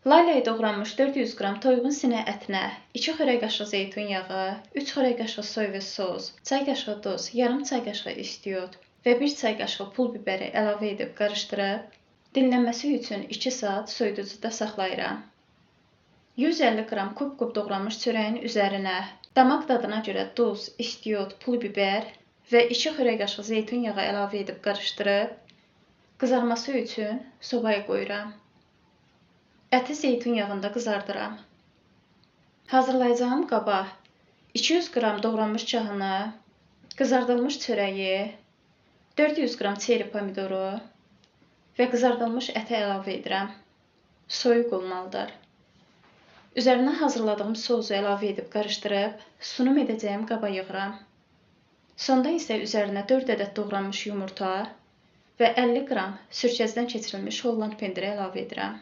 Laylay doğranmış 400 qram toyuğun sinə ətinə 2 xörək qaşığı zeytun yağı, 3 xörək qaşığı soy və sos, çay qaşığı duz, yarım çay qaşığı istiot və 1 çay qaşığı pul biberi əlavə edib qarışdırıb, dinlənməsi üçün 2 saat soyuducuda saxlayıram. 150 qram kub-kub doğranmış çörəyin üzərinə damaq dadına görə duz, istiot, pul biber və 2 xörək qaşığı zeytun yağı əlavə edib qarışdırıb, qızarması üçün sobaya qoyuram. Əti zeytun yağında qızardıram. Hazırlayacağım qaba 200 qram doğranmış çahını, qızardılmış çörəyi, 400 qram çeri pomidoru və qızardılmış əti əlavə edirəm. Soyuq olmalıdır. Üzərinə hazırladığım sosu əlavə edib qarışdırıb, sunum edəcəyim qaba yığıram. Sonda isə üzərinə 4 ədəd doğranmış yumurta və 50 qram sürkəzdən keçirilmiş Holland pendiri əlavə edirəm.